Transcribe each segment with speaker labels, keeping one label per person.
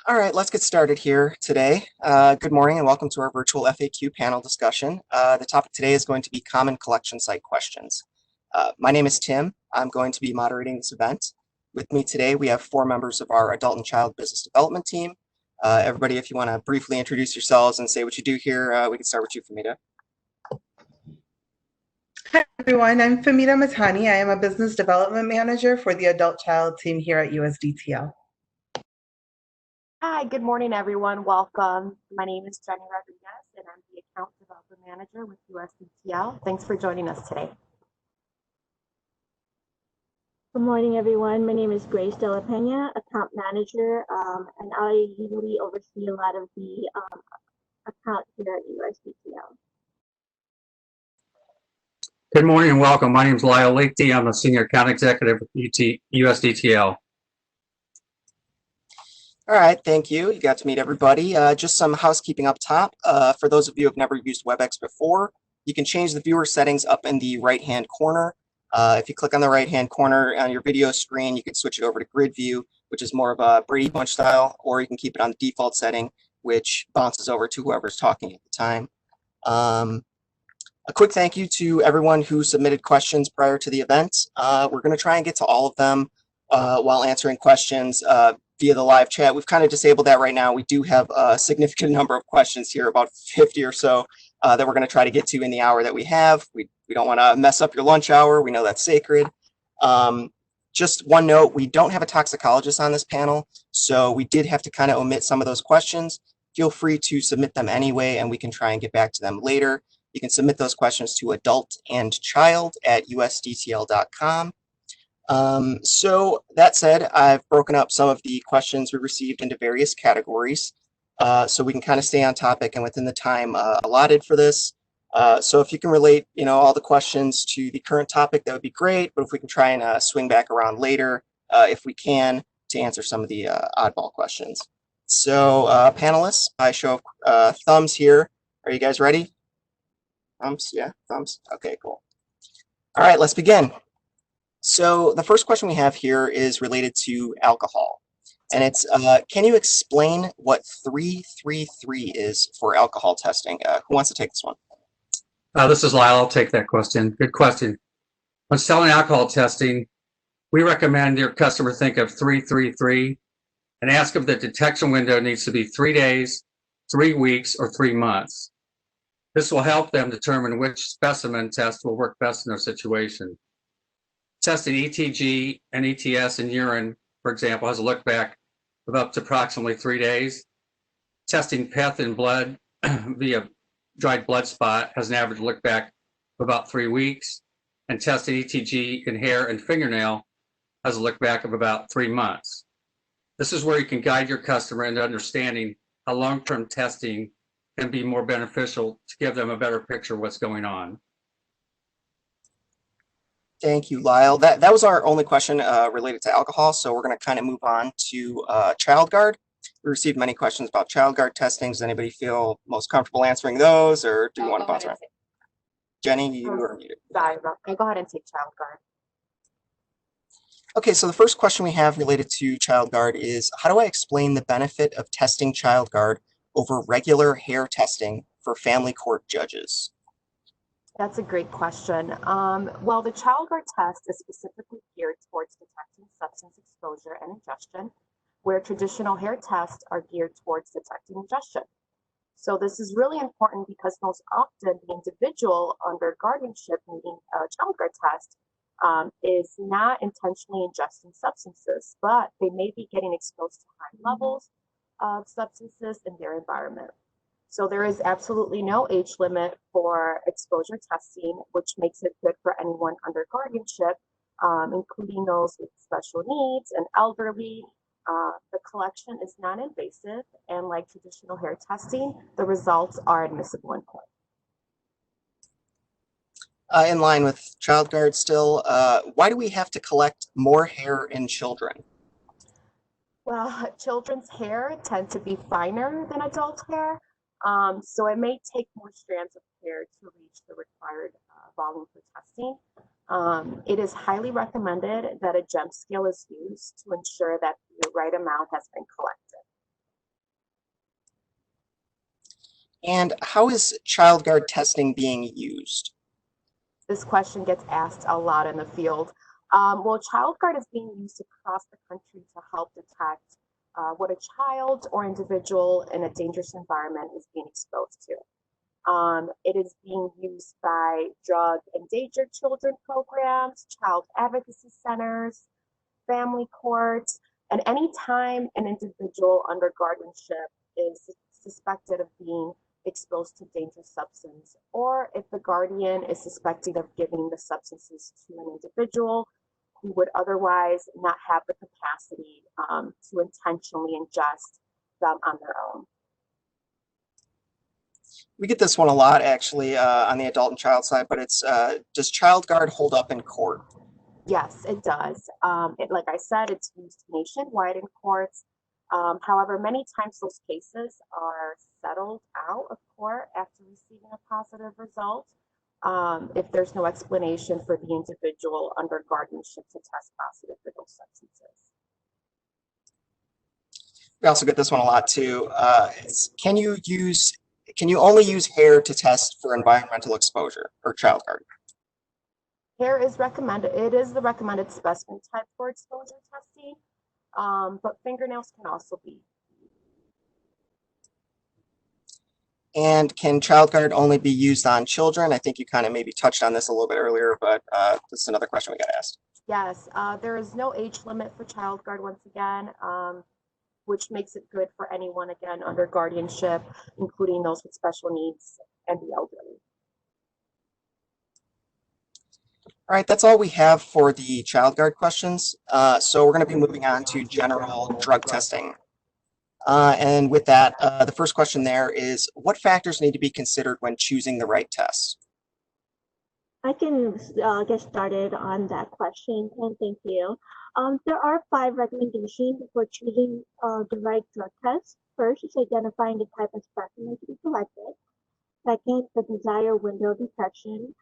Speaker 1: All right, let's get started here today. Good morning and welcome to our virtual FAQ panel discussion. The topic today is going to be common collection site questions. My name is Tim. I'm going to be moderating this event. With me today, we have 4 members of our adult and child business development team. Everybody, if you want to briefly introduce yourselves and say what you do here, we can start with you, Fahmida.
Speaker 2: Hi, everyone. I'm Fahmida Matani. I am a business development manager for the adult child team here at USDTL.
Speaker 3: Hi, good morning, everyone. Welcome. My name is Jenny Rodriguez, and I'm the account development manager with USDTL. Thanks for joining us today.
Speaker 4: Good morning, everyone. My name is Grace De La Pena, account manager, and I usually oversee a lot of the account here at USDTL.
Speaker 5: Good morning and welcome. My name is Lyle Liechty. I'm a senior account executive with USDTL.
Speaker 1: All right, thank you. You got to meet everybody. Just some housekeeping up top. For those of you who have never used WebEx before, you can change the viewer settings up in the right-hand corner. If you click on the right-hand corner on your video screen, you can switch it over to grid view, which is more of a Brady Bunch style, or you can keep it on the default setting, which bounces over to whoever's talking at the time. A quick thank you to everyone who submitted questions prior to the event. We're going to try and get to all of them while answering questions via the live chat. We've kind of disabled that right now. We do have a significant number of questions here, about 50 or so, that we're going to try to get to in the hour that we have. We don't want to mess up your lunch hour. We know that's sacred. Just one note, we don't have a toxicologist on this panel, so we did have to kind of omit some of those questions. Feel free to submit them anyway, and we can try and get back to them later. You can submit those questions to adultandchild@usdtl.com. So that said, I've broken up some of the questions we received into various categories, so we can kind of stay on topic and within the time allotted for this. So if you can relate, all the questions to the current topic, that would be great. But if we can try and swing back around later, if we can, to answer some of the oddball questions. So panelists, by show of thumbs here, are you guys ready? Thumbs, yeah, thumbs. Okay, cool. All right, let's begin. So the first question we have here is related to alcohol. And it's, can you explain what 333 is for alcohol testing? Who wants to take this one?
Speaker 5: This is Lyle. I'll take that question. Good question. When selling alcohol testing, we recommend your customer think of 333 and ask if the detection window needs to be 3 days, 3 weeks, or 3 months. This will help them determine which specimen test will work best in their situation. Testing ETG and ETS in urine, for example, has a look back of up to approximately 3 days. Testing PEth in blood via dried blood spot has an average look back of about 3 weeks. And testing ETG in hair and fingernail has a look back of about 3 months. This is where you can guide your customer into understanding how long-term testing can be more beneficial to give them a better picture of what's going on.
Speaker 1: Thank you, Lyle. That was our only question related to alcohol, so we're going to kind of move on to ChildGuard. We received many questions about ChildGuard testing. Does anybody feel most comfortable answering those, or do you want to bounce around? Jenny, you are muted.
Speaker 3: Sorry, I'll go ahead and take ChildGuard.
Speaker 1: Okay, so the first question we have related to ChildGuard is, how do I explain the benefit of testing ChildGuard over regular hair testing for family court judges?
Speaker 3: That's a great question. Well, the ChildGuard test is specifically geared towards detecting substance exposure and ingestion, where traditional hair tests are geared towards detecting ingestion. So this is really important because most often the individual under guardianship needing a ChildGuard test is not intentionally ingesting substances, but they may be getting exposed to high levels of substances in their environment. So there is absolutely no age limit for exposure testing, which makes it good for anyone under guardianship, including those with special needs and elderly. The collection is non-invasive, and like traditional hair testing, the results are admissible in court.
Speaker 1: In line with ChildGuard still, why do we have to collect more hair in children?
Speaker 3: Well, children's hair tend to be finer than adult hair, so it may take more strands of hair to reach the required volume for testing. It is highly recommended that a gem scale is used to ensure that the right amount has been collected.
Speaker 1: And how is ChildGuard testing being used?
Speaker 3: This question gets asked a lot in the field. Well, ChildGuard is being used across the country to help detect what a child or individual in a dangerous environment is being exposed to. It is being used by drug endangered children programs, child advocacy centers, family courts, and anytime an individual under guardianship is suspected of being exposed to dangerous substance, or if the guardian is suspected of giving the substances to an individual who would otherwise not have the capacity to intentionally ingest them on their own.
Speaker 1: We get this one a lot, actually, on the adult and child side, but it's, does ChildGuard hold up in court?
Speaker 3: Yes, it does. Like I said, it's used nationwide in courts. However, many times those cases are settled out of court after receiving a positive result if there's no explanation for the individual under guardianship to test positive for those substances.
Speaker 1: We also get this one a lot too. Can you only use hair to test for environmental exposure or ChildGuard?
Speaker 3: Hair is recommended. It is the recommended specimen type for exposure testing, but fingernails can also be.
Speaker 1: And can ChildGuard only be used on children? I think you kind of maybe touched on this a little bit earlier, but this is another question we got asked.
Speaker 3: Yes, there is no age limit for ChildGuard once again, which makes it good for anyone, again, under guardianship, including those with special needs and the elderly.
Speaker 1: All right, that's all we have for the ChildGuard questions. So we're going to be moving on to general drug testing. And with that, the first question there is, what factors need to be considered when choosing the right test?
Speaker 4: I can get started on that question, and thank you. There are 5 recommendations for choosing the right drug test. First is identifying the type of specimen to be collected. Second, the desired window of detection.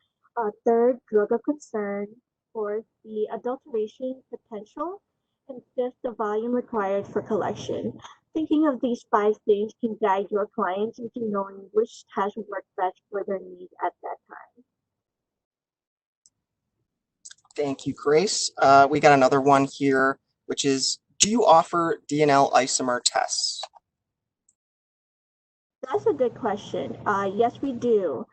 Speaker 4: Third, drug of concern. Fourth, the adulteration potential. And fifth, the volume required for collection. Thinking of these 5 things can guide your clients into knowing which test would work best for their needs at that time.
Speaker 1: Thank you, Grace. We got another one here, which is, do you offer DNL isomer tests?
Speaker 4: That's a good question. Yes, we do.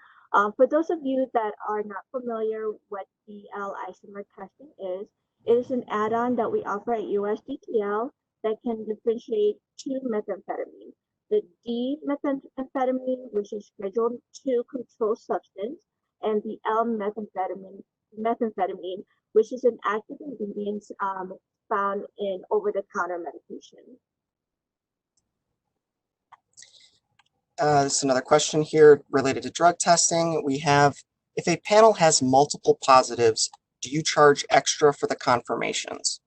Speaker 4: For those of you that are not familiar what DL isomer testing is, it is an add-on that we offer at USDTL that can differentiate 2 methamphetamine. The D-methamphetamine, which is Schedule 2 controlled substance, and the L-methamphetamine, which is an active ingredient found in over-the-counter medication.
Speaker 1: This is another question here related to drug testing. We have, if a panel has multiple positives, do you charge extra for the confirmations?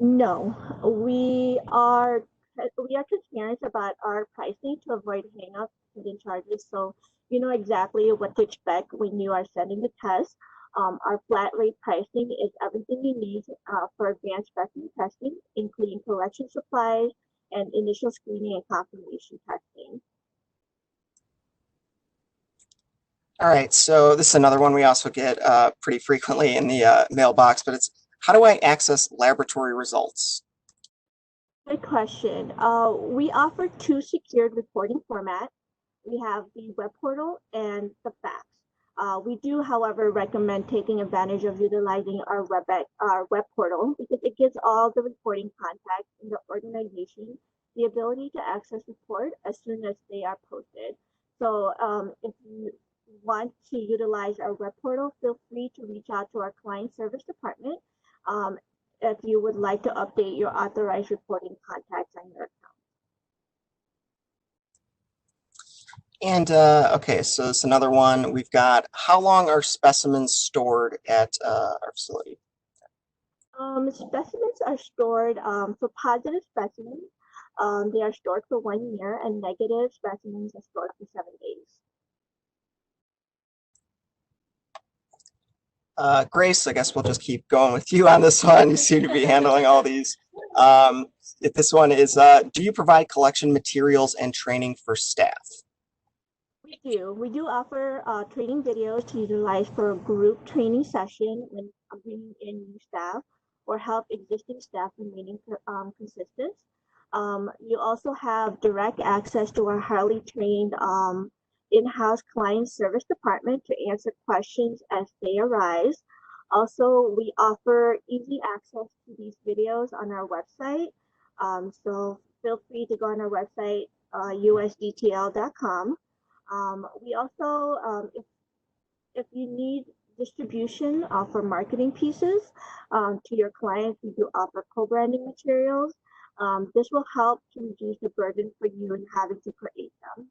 Speaker 4: No, we are transparent about our pricing to avoid hang-ups and hidden charges. So you know exactly what to expect when you are sending the test. Our flat rate pricing is everything you need for advanced specimen testing, including collection supplies and initial screening and confirmation testing.
Speaker 1: All right, so this is another one we also get pretty frequently in the mailbox, but it's, how do I access laboratory results?
Speaker 4: Good question. We offer 2 secured reporting formats. We have the web portal and the fax. We do, however, recommend taking advantage of utilizing our web portal because it gives all the reporting contacts in the organization the ability to access report as soon as they are posted. So if you want to utilize our web portal, feel free to reach out to our client service department if you would like to update your authorized reporting contacts on your account.
Speaker 1: And okay, so it's another one. We've got, how long are specimens stored at our facility?
Speaker 4: Specimens are stored for positive specimens. They are stored for 1 year, and negative specimens are stored for 7 days.
Speaker 1: Grace, I guess we'll just keep going with you on this one. You seem to be handling all these. This one is, do you provide collection materials and training for staff?
Speaker 4: We do offer training videos to utilize for a group training session when bringing in new staff or help existing staff remaining consistent. You also have direct access to our highly trained in-house client service department to answer questions as they arise. Also, we offer easy access to these videos on our website. So feel free to go on our website, USDTL.com. We also, if you need distribution for marketing pieces to your clients, we do offer co-branding materials. This will help to reduce the burden for you in having to create them.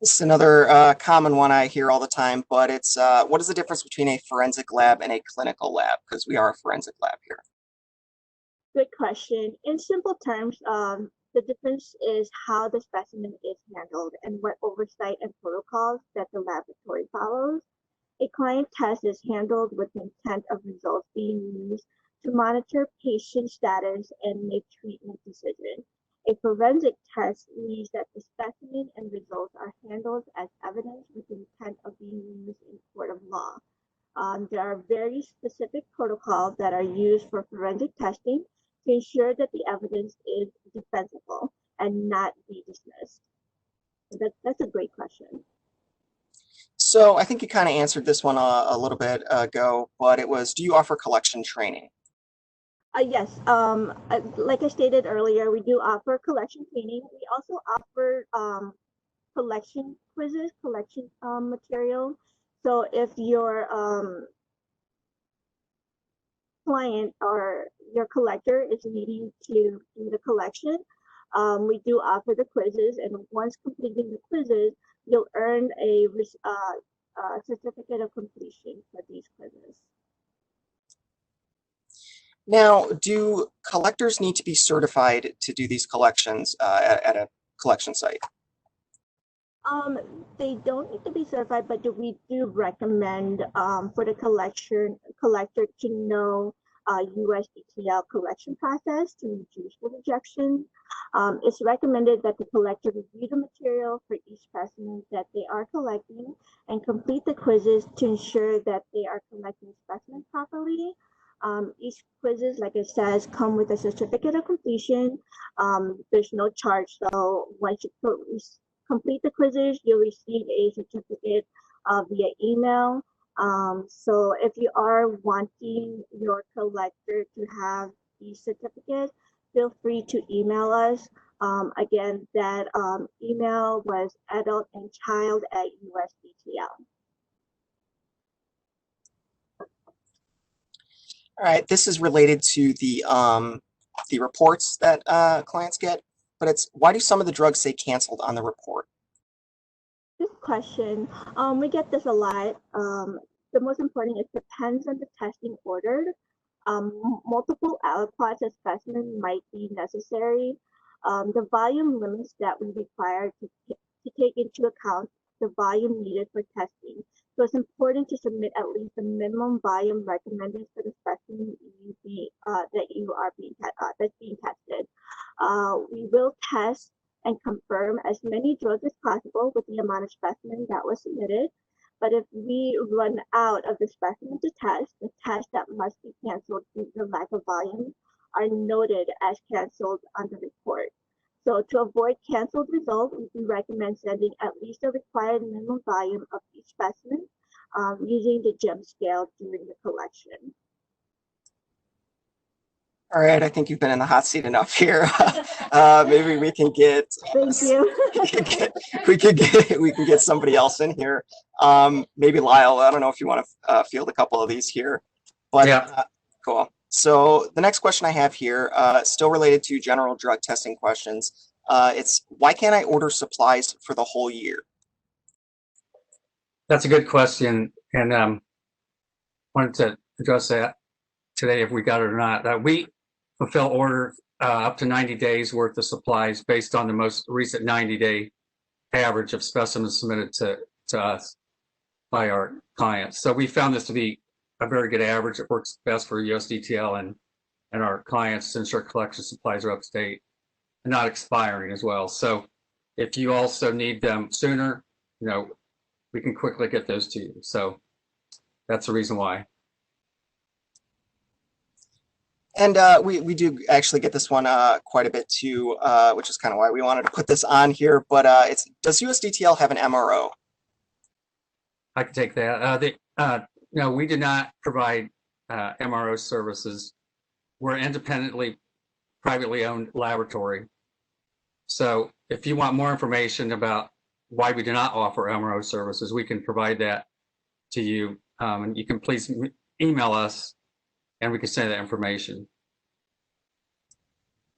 Speaker 1: This is another common one I hear all the time, but it's what is the difference between a forensic lab and a clinical lab? Because we are a forensic lab here.
Speaker 4: Good question. In simple terms, the difference is how the specimen is handled and what oversight and protocols that the laboratory follows. A client test is handled with the intent of results being used to monitor patient status and make treatment decisions. A forensic test means that the specimen and results are handled as evidence with the intent of being used in court of law. There are very specific protocols that are used for forensic testing to ensure that the evidence is defensible and not be dismissed. That's a great question.
Speaker 1: So I think you kind of answered this one a little bit ago, but it was, do you offer collection training?
Speaker 4: Yes, like I stated earlier, we do offer collection training. We also offer collection quizzes, collection material. So if your client or your collector is needing to do the collection, we do offer the quizzes, and once completing the quizzes, you'll earn a certificate of completion for these quizzes.
Speaker 1: Now, do collectors need to be certified to do these collections at a collection site?
Speaker 4: They don't need to be certified, but we do recommend for the collector to know USDTL collection process to reduce the rejection. It's recommended that the collector review the material for each specimen that they are collecting and complete the quizzes to ensure that they are collecting specimens properly. Each quizzes, like it says, come with a certificate of completion. There's no charge, so once you complete the quizzes, you'll receive a certificate via email. So if you are wanting your collector to have the certificate, feel free to email us. Again, that email was adultandchild@USDTL.
Speaker 1: All right, this is related to the reports that clients get, but it's, why do some of the drugs say canceled on the report?
Speaker 4: Good question. We get this a lot. The most important, it depends on the testing ordered. Multiple aliquots of specimen might be necessary. The volume limits that we require to take into account the volume needed for testing. So it's important to submit at least the minimum volume recommended for the specimen that's being tested. We will test and confirm as many drugs as possible with the amount of specimen that was submitted. But if we run out of the specimen to test, the tests that must be canceled due to the lack of volume are noted as canceled on the report. So to avoid canceled results, we do recommend sending at least the required minimum volume of each specimen using the GEM scale during the collection.
Speaker 1: All right, I think you've been in the hot seat enough here. Maybe we can get.
Speaker 4: Thank you.
Speaker 1: we can get somebody else in here. Maybe Lyle. I don't know if you want to field a couple of these here, but yeah. Cool. So the next question I have here, still related to general drug testing questions. It's, why can't I order supplies for the whole year?
Speaker 5: That's a good question, and wanted to address that today if we got it or not. We fulfill order up to 90 days worth of supplies based on the most recent 90-day average of specimens submitted to us by our clients. So we found this to be a very good average. It works best for USDTL and our clients to ensure collection supplies are up to date and not expiring as well. So if you also need them sooner, we can quickly get those to you. So that's the reason why.
Speaker 1: And we do actually get this one quite a bit too, which is kind of why we wanted to put this on here. But does USDTL have an MRO?
Speaker 5: I can take that. No, we do not provide MRO services. We're an independently, privately owned laboratory. So if you want more information about why we do not offer MRO services, we can provide that to you. And you can please email us and we can send that information.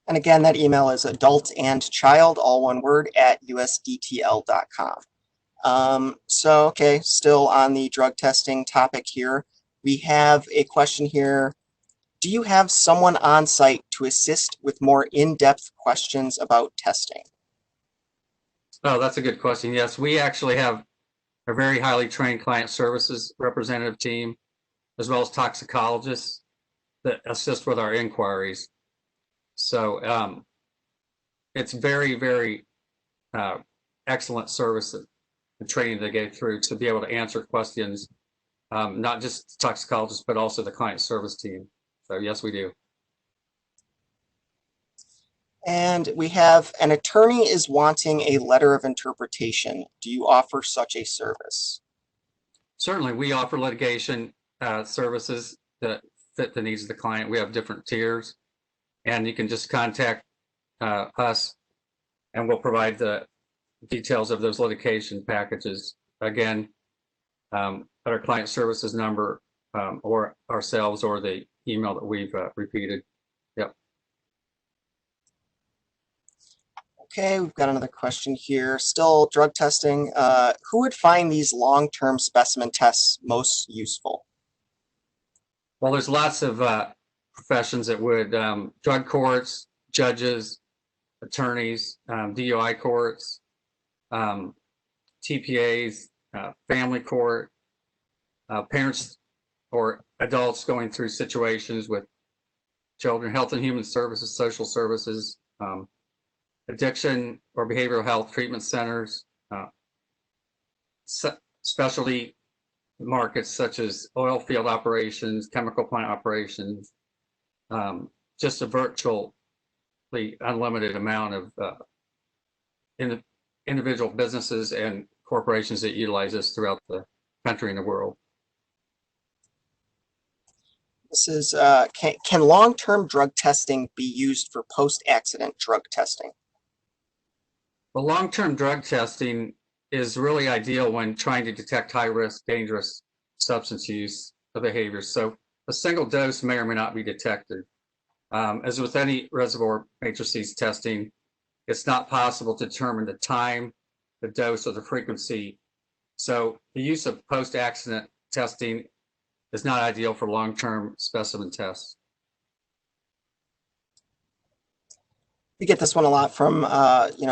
Speaker 1: And again, that email is adultandchild, all one word, at usdtl.com. So, okay, still on the drug testing topic here. We have a question here. Do you have someone on site to assist with more in-depth questions about testing?
Speaker 5: Oh, that's a good question. Yes, we actually have a very highly trained client services representative team, as well as toxicologists that assist with our inquiries. So it's very, very excellent service and training they go through to be able to answer questions, not just toxicologists, but also the client service team. So yes, we do.
Speaker 1: And we have an attorney is wanting a letter of interpretation. Do you offer such a service?
Speaker 5: Certainly, we offer litigation services that fit the needs of the client. We have different tiers, and you can just contact us, and we'll provide the details of those litigation packages. Again, at our client services number, or ourselves, or the email that we've repeated. Yep.
Speaker 1: Okay, we've got another question here. Still drug testing. Who would find these long-term specimen tests most useful?
Speaker 5: Well, there's lots of professions that would, drug courts, judges, attorneys, DUI courts, TPAs, family court, parents or adults going through situations with children, health and human services, social services, addiction or behavioral health treatment centers, specialty markets such as oil field operations, chemical plant operations, just a virtually unlimited amount of individual businesses and corporations that utilize this throughout the country and the world.
Speaker 1: This is, can long-term drug testing be used for post-accident drug testing?
Speaker 5: Well, long-term drug testing is really ideal when trying to detect high-risk, dangerous substance use behaviors. So a single dose may or may not be detected. As with any reservoir matrices testing, it's not possible to determine the time, the dose, or the frequency. So the use of post-accident testing is not ideal for long-term specimen tests.
Speaker 1: We get this one a lot from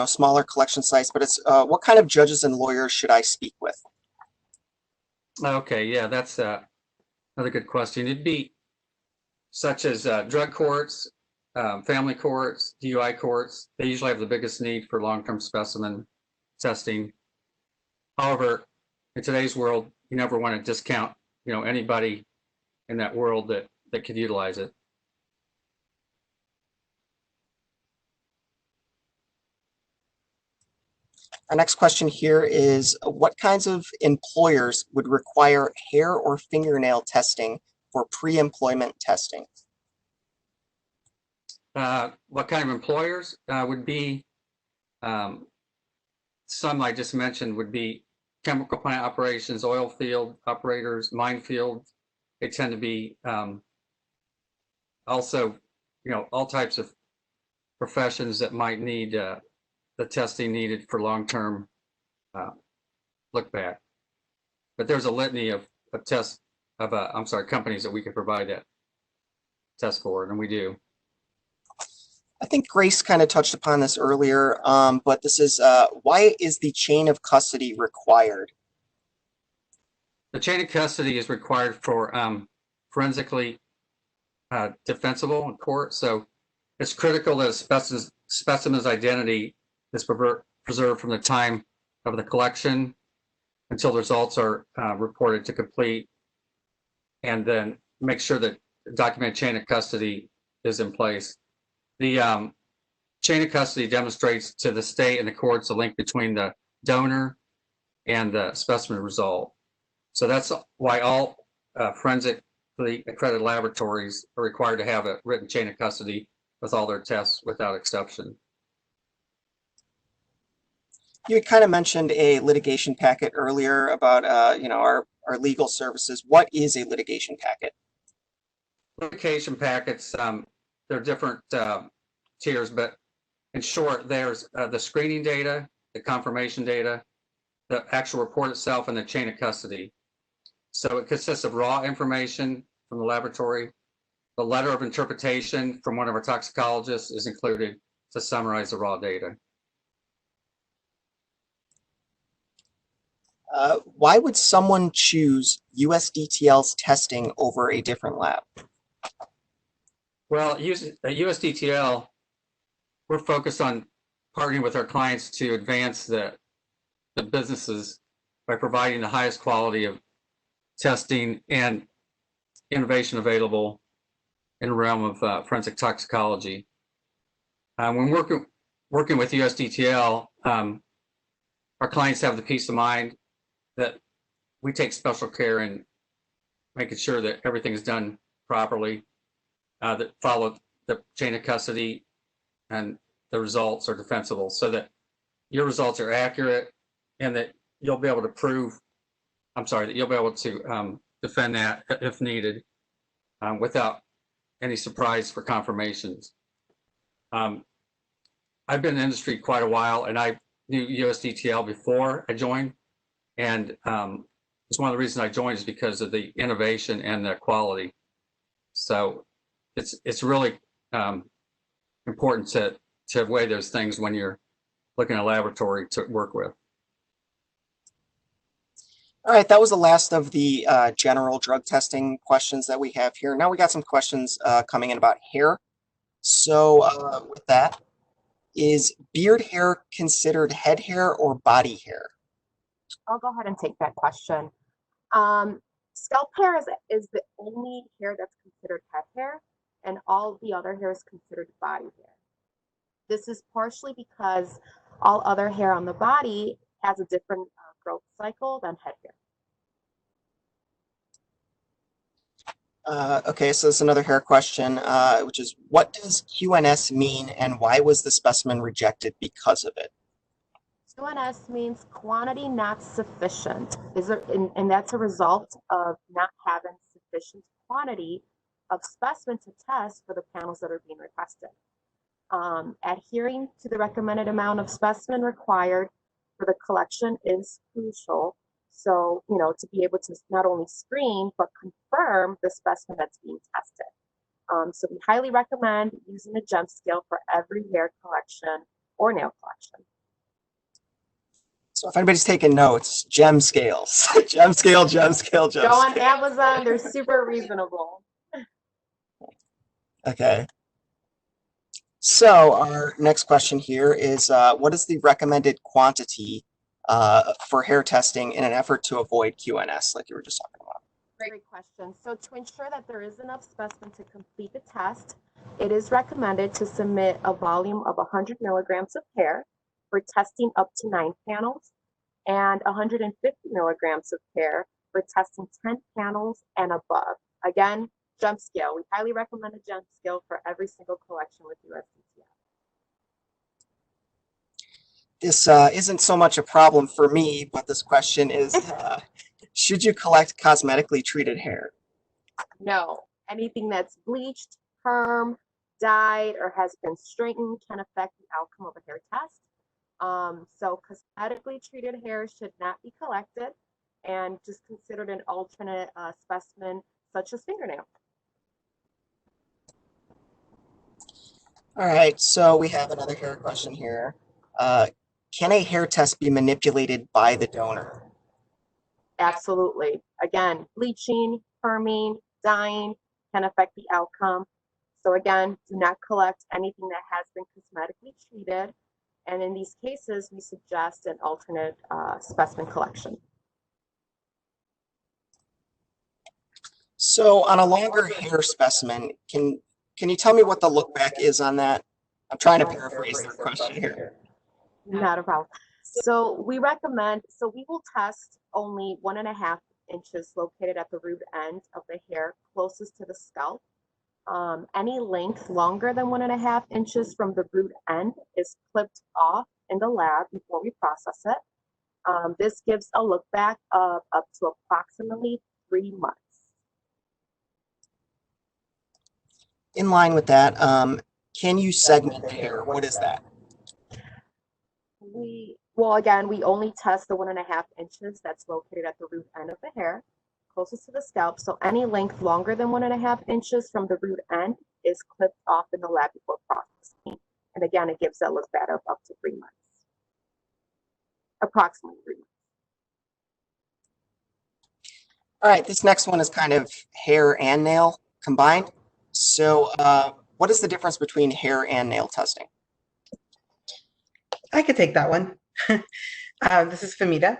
Speaker 1: smaller collection sites, but it's what kind of judges and lawyers should I speak with?
Speaker 5: Okay, yeah, that's another good question. It'd be such as drug courts, family courts, DUI courts. They usually have the biggest need for long-term specimen testing. However, in today's world, you never want to discount anybody in that world that could utilize it.
Speaker 1: Our next question here is, what kinds of employers would require hair or fingernail testing for pre-employment testing?
Speaker 5: What kind of employers would be, some I just mentioned would be chemical plant operations, oil field operators, mine fields. They tend to be also, all types of professions that might need the testing needed for long-term look back. But there's a litany of tests of companies that we could provide that test for, and we do.
Speaker 1: I think Grace kind of touched upon this earlier, but this is, why is the chain of custody required?
Speaker 5: The chain of custody is required for forensically defensible in court. So it's critical that a specimen's identity is preserved from the time of the collection until the results are reported to complete, and then make sure that the documented chain of custody is in place. The chain of custody demonstrates to the state and the courts the link between the donor and the specimen result. So that's why all forensically accredited laboratories are required to have a written chain of custody with all their tests without exception.
Speaker 1: You had kind of mentioned a litigation packet earlier about our legal services. What is a litigation packet?
Speaker 5: Litigation packets, they're different tiers, but in short, there's the screening data, the confirmation data, the actual report itself, and the chain of custody. So it consists of raw information from the laboratory. The letter of interpretation from one of our toxicologists is included to summarize the raw data.
Speaker 1: Why would someone choose USDTL's testing over a different lab?
Speaker 5: Well, at USDTL, we're focused on partnering with our clients to advance the businesses by providing the highest quality of testing and innovation available in the realm of forensic toxicology. When working with USDTL, our clients have the peace of mind that we take special care in making sure that everything is done properly, that follow the chain of custody, and the results are defensible, so that your results are accurate and that you'll be able to defend that if needed without any surprise for confirmations. I've been in the industry quite a while, and I knew USDTL before I joined, and it's one of the reasons I joined is because of the innovation and the quality. So it's really important to weigh those things when you're looking at a laboratory to work with.
Speaker 1: All right, that was the last of the general drug testing questions that we have here. Now we got some questions coming in about hair. So with that, is beard hair considered head hair or body hair?
Speaker 3: I'll go ahead and take that question. Scalp hair is the only hair that's considered head hair, and all the other hair is considered body hair. This is partially because all other hair on the body has a different growth cycle than head hair.
Speaker 1: Okay, so this is another hair question, which is, what does QNS mean and why was the specimen rejected because of it?
Speaker 3: QNS means quantity not sufficient, and that's a result of not having sufficient quantity of specimen to test for the panels that are being requested. Adhering to the recommended amount of specimen required for the collection is crucial. So, to be able to not only screen, but confirm the specimen that's being tested. So we highly recommend using a gem scale for every hair collection or nail collection.
Speaker 1: So if anybody's taking notes, gem scales, gem scale, gem scale, gem
Speaker 3: Go
Speaker 1: scale.
Speaker 3: on Amazon, they're super reasonable.
Speaker 1: Okay. So our next question here is, what is the recommended quantity for hair testing in an effort to avoid QNS, like you were just talking about?
Speaker 3: Great question. So to ensure that there is enough specimen to complete the test, it is recommended to submit a volume of 100 milligrams of hair for testing up to 9 panels, and 150 milligrams of hair for testing 10 panels and above. Again, gem scale. We highly recommend a gem scale for every single collection with USDTL.
Speaker 1: This isn't so much a problem for me, but this question is, should you collect cosmetically treated hair?
Speaker 3: No. Anything that's bleached, perm, dyed, or has been straightened can affect the outcome of a hair test. So cosmetically treated hair should not be collected and just considered an alternate specimen such as fingernail.
Speaker 1: All right, so we have another hair question here. Can a hair test be manipulated by the donor?
Speaker 3: Absolutely. Again, bleaching, perming, dyeing can affect the outcome. So again, do not collect anything that has been cosmetically treated. And in these cases, we suggest an alternate specimen collection.
Speaker 1: So on a longer hair specimen, can you tell me what the look back is on that? I'm trying to paraphrase the question here.
Speaker 3: Not a problem. So we recommend, so we will test only 1.5 inches located at the root end of the hair closest to the scalp. Any length longer than 1.5 inches from the root end is clipped off in the lab before we process it. This gives a look back of up to approximately 3 months.
Speaker 1: In line with that, can you segment the hair? What is that?
Speaker 3: Well, again, we only test the 1.5 inches that's located at the root end of the hair, closest to the scalp. So any length longer than 1.5 inches from the root end is clipped off in the lab before processing. And again, it gives that look back of up to 3 months, approximately 3 months.
Speaker 1: All right, this next one is kind of hair and nail combined. So what is the difference between hair and nail testing?
Speaker 2: I could take that one. This is Fahmida.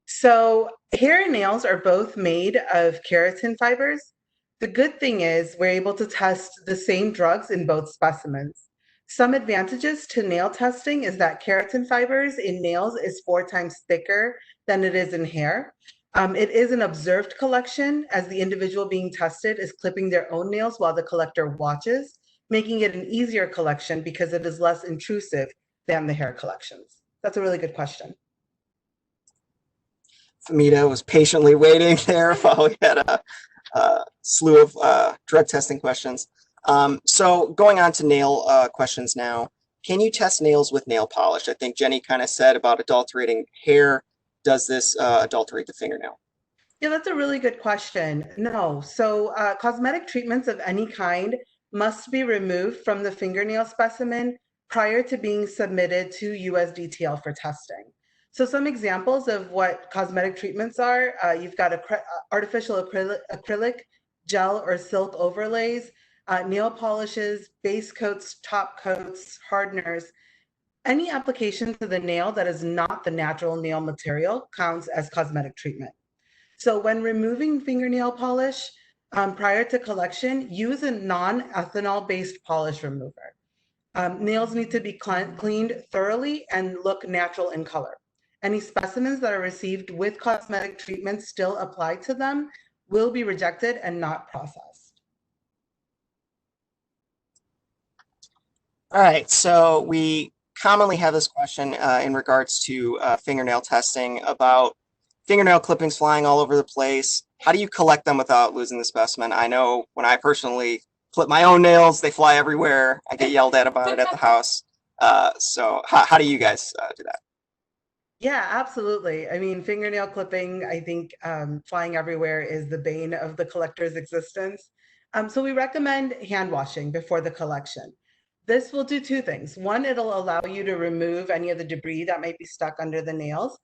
Speaker 2: So hair and nails are both made of keratin fibers. The good thing is we're able to test the same drugs in both specimens. Some advantages to nail testing is that keratin fibers in nails is 4 times thicker than it is in hair. It is an observed collection, as the individual being tested is clipping their own nails while the collector watches, making it an easier collection because it is less intrusive than the hair collections. That's a really good question.
Speaker 1: Fahmida was patiently waiting there while we had a slew of drug testing questions. So going on to nail questions now. Can you test nails with nail polish? I think Jenny kind of said about adulterating hair. Does this adulterate the fingernail?
Speaker 2: Yeah, that's a really good question. No. So cosmetic treatments of any kind must be removed from the fingernail specimen prior to being submitted to USDTL for testing. So some examples of what cosmetic treatments are, you've got artificial acrylic, gel or silk overlays, nail polishes, base coats, top coats, hardeners. Any application to the nail that is not the natural nail material counts as cosmetic treatment. So when removing fingernail polish prior to collection, use a non-ethanol-based polish remover. Nails need to be cleaned thoroughly and look natural in color. Any specimens that are received with cosmetic treatment still applied to them will be rejected and not processed.
Speaker 1: All right, so we commonly have this question in regards to fingernail testing about fingernail clippings flying all over the place. How do you collect them without losing the specimen? I know when I personally clip my own nails, they fly everywhere. I get yelled at about it at the house. So how do you guys do that?
Speaker 2: Yeah, absolutely. I mean, fingernail clipping, I think flying everywhere is the bane of the collector's existence. So we recommend hand washing before the collection. This will do 2 things. One, it'll allow you to remove any of the debris that might be stuck under the nails,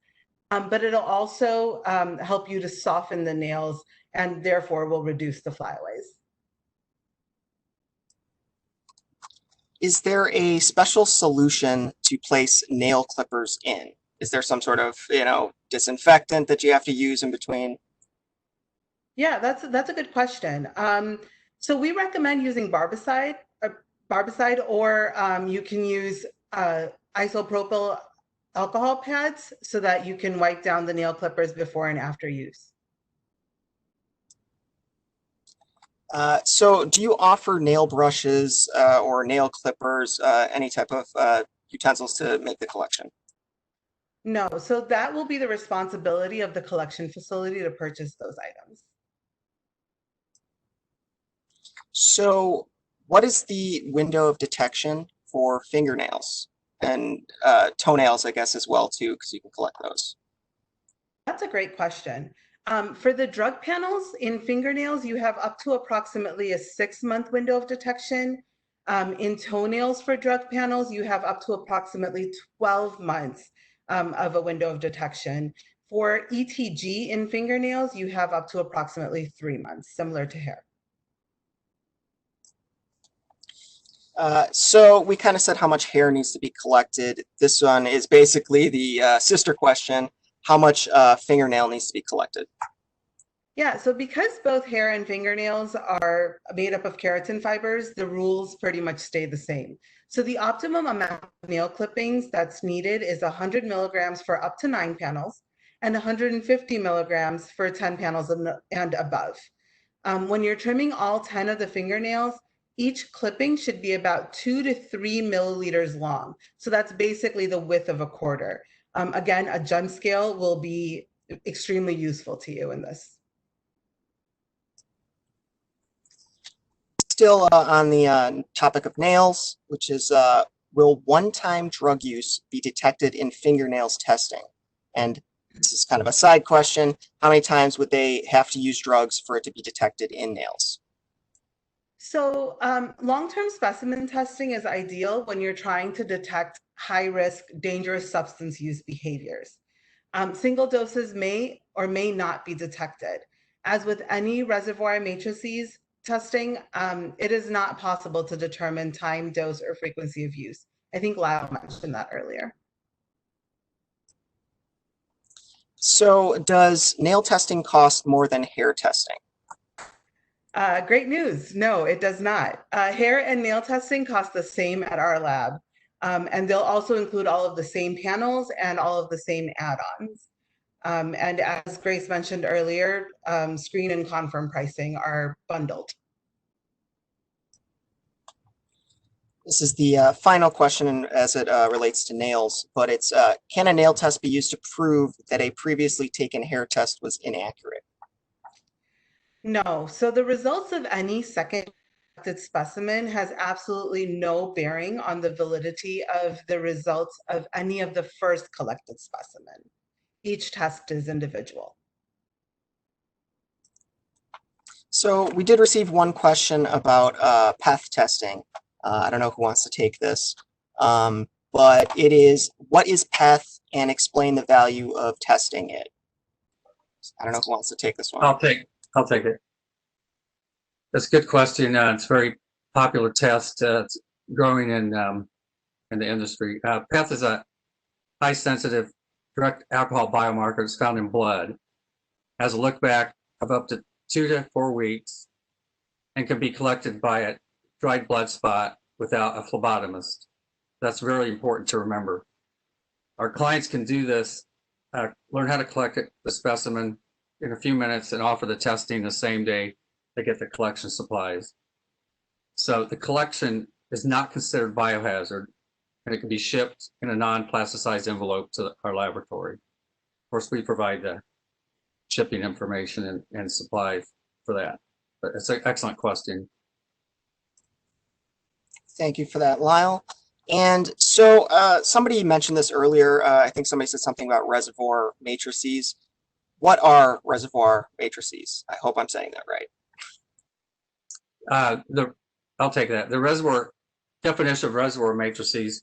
Speaker 2: but it'll also help you to soften the nails and therefore will reduce the flyaways.
Speaker 1: Is there a special solution to place nail clippers in? Is there some sort of, disinfectant that you have to use in between?
Speaker 2: Yeah, that's a good question. So we recommend using barbicide, or you can use isopropyl alcohol pads so that you can wipe down the nail clippers before and after use.
Speaker 1: So do you offer nail brushes or nail clippers, any type of utensils to make the collection?
Speaker 2: No, so that will be the responsibility of the collection facility to purchase those items.
Speaker 1: So what is the window of detection for fingernails and toenails, I guess, as well, too, because you can collect those?
Speaker 2: That's a great question. For the drug panels in fingernails, you have up to approximately a 6-month window of detection. In toenails for drug panels, you have up to approximately 12 months of a window of detection. For ETG in fingernails, you have up to approximately 3 months, similar to hair.
Speaker 1: So we kind of said how much hair needs to be collected. This one is basically the sister question, how much fingernail needs to be collected?
Speaker 2: Yeah, so because both hair and fingernails are made up of keratin fibers, the rules pretty much stay the same. So the optimum amount of nail clippings that's needed is 100 milligrams for up to 9 panels and 150 milligrams for 10 panels and above. When you're trimming all 10 of the fingernails, each clipping should be about 2 to 3 milliliters long. So that's basically the width of a quarter. Again, a Jun scale will be extremely useful to you in this.
Speaker 1: Still on the topic of nails, which is will one-time drug use be detected in fingernails testing? And this is kind of a side question. How many times would they have to use drugs for it to be detected in nails?
Speaker 2: So long-term specimen testing is ideal when you're trying to detect high-risk, dangerous substance use behaviors. Single doses may or may not be detected. As with any reservoir matrices testing, it is not possible to determine time, dose, or frequency of use. I think Lyle mentioned that earlier.
Speaker 1: So does nail testing cost more than hair testing?
Speaker 2: Great news. No, it does not. Hair and nail testing cost the same at our lab. And they'll also include all of the same panels and all of the same add-ons. And as Grace mentioned earlier, screen and confirm pricing are bundled.
Speaker 1: This is the final question as it relates to nails, but it's can a nail test be used to prove that a previously taken hair test was inaccurate?
Speaker 2: No. So the results of any second collected specimen has absolutely no bearing on the validity of the results of any of the first collected specimen. Each test is individual.
Speaker 1: So we did receive one question about PEth testing. I don't know who wants to take this, but it is, what is PEth, and explain the value of testing it? I don't know who wants to take this one.
Speaker 5: I'll take it. That's a good question. It's a very popular test. It's growing in the industry. PEth is a high sensitive direct alcohol biomarker. It's found in blood. Has a look back of up to 2 to 4 weeks and can be collected by a dried blood spot without a phlebotomist. That's very important to remember. Our clients can do this, learn how to collect the specimen in a few minutes and offer the testing the same day they get the collection supplies. So the collection is not considered biohazard, and it can be shipped in a non-plasticized envelope to our laboratory. Of course, we provide the shipping information and supplies for that. But it's an excellent question.
Speaker 1: Thank you for that, Lyle. And so somebody mentioned this earlier. I think somebody said something about reservoir matrices. What are reservoir matrices? I hope I'm saying that right.
Speaker 5: I'll take that. The definition of reservoir matrices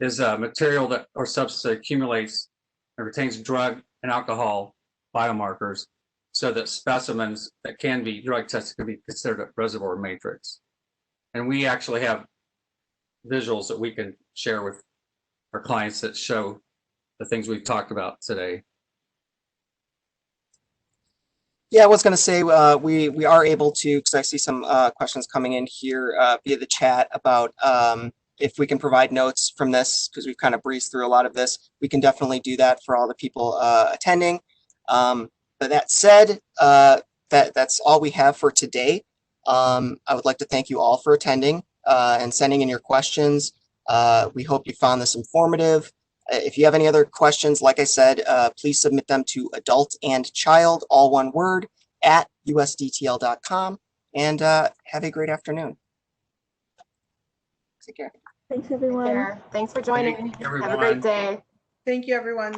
Speaker 5: is a material that or substance that accumulates and retains drug and alcohol biomarkers so that specimens that can be drug tested can be considered a reservoir matrix. And we actually have visuals that we can share with our clients that show the things we've talked about today.
Speaker 1: Yeah, I was going to say we are able to, because I see some questions coming in here via the chat about if we can provide notes from this, because we've kind of breezed through a lot of this. We can definitely do that for all the people attending. But that said, that's all we have for today. I would like to thank you all for attending and sending in your questions. We hope you found this informative. If you have any other questions, like I said, please submit them to adultandchild, all one word, at USDTL.com. And have a great afternoon. Take care.
Speaker 4: Thanks, everyone.
Speaker 3: Thanks for joining.
Speaker 5: Everyone.
Speaker 3: Have a great day.
Speaker 2: Thank you, everyone.